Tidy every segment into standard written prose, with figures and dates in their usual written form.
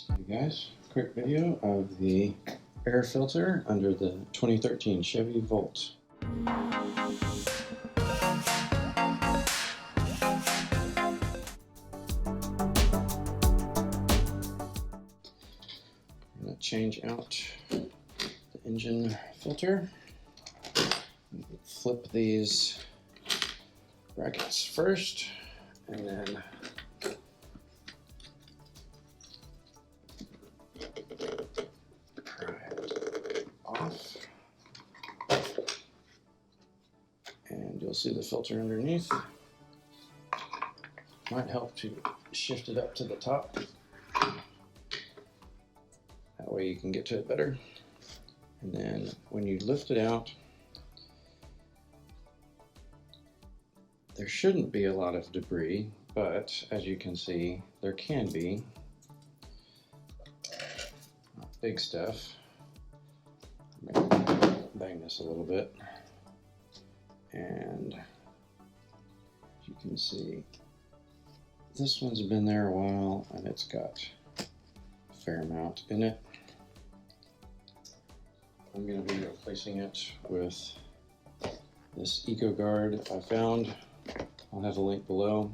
Hey guys, quick video of the air filter under the 2013 Chevy Volt. I'm going to change out the engine filter. Flip these brackets first and then pry it off, and you'll see the filter underneath. Might help to shift it up to the top, that way you can get to it better. And then when you lift it out, there shouldn't be a lot of debris, but as you can see, there can be. Not big stuff. Bang this a little bit, and you can see this one's been there a while and it's got a fair amount in it. I'm going to be replacing it with this Eco Guard I found. I'll have a link below.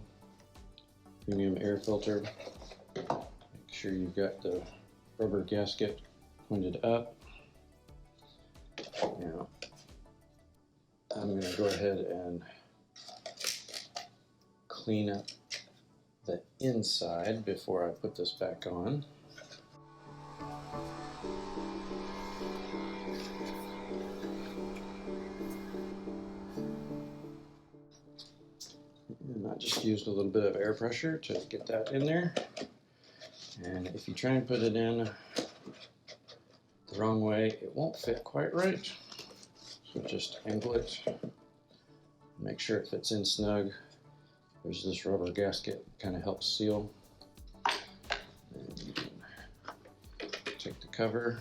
Premium air filter. Make sure you've got the rubber gasket pointed up. Now, I'm going to go ahead and clean up the inside before I put this back on. And I just used a little bit of air pressure to get that in there. And if you try and put it in the wrong way, it won't fit quite right. So just angle it, make sure it fits in snug. There's this rubber gasket, kind of helps seal. And you can take the cover,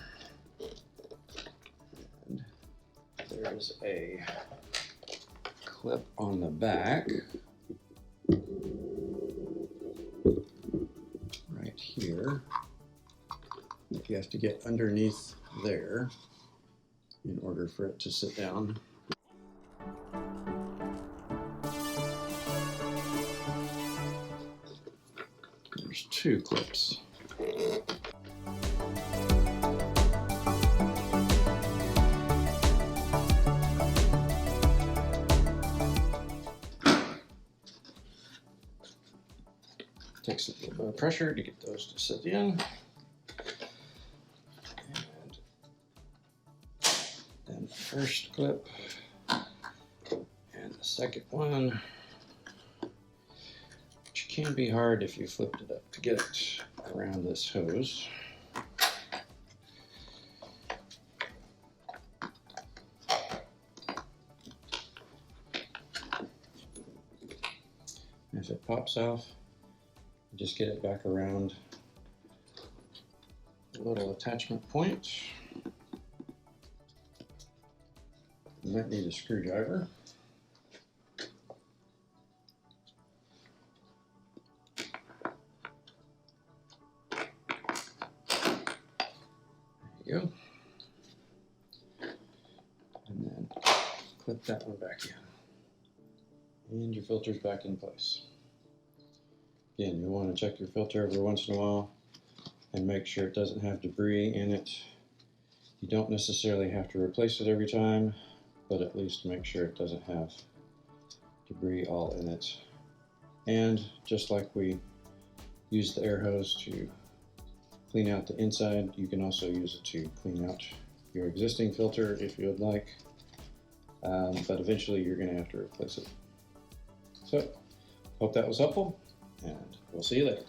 and there's a clip on the back right here. You have to get underneath there in order for it to sit down. There's two clips. Takes a little bit of pressure to get those to sit in. And then the first clip and the second one, which can be hard if you flipped it up to get it around this hose. If it pops off, just get it back around the little attachment point. You might need a screwdriver. There you go. And then clip that one back in. And your filter's back in place. Again, you'll want to check your filter every once in a while and make sure it doesn't have debris in it. You don't necessarily have to replace it every time, but at least make sure it doesn't have debris all in it. And just like we used the air hose to clean out the inside, you can also use it to clean out your existing filter if you would like, but eventually you're going to have to replace it. So, hope that was helpful, and we'll see you later.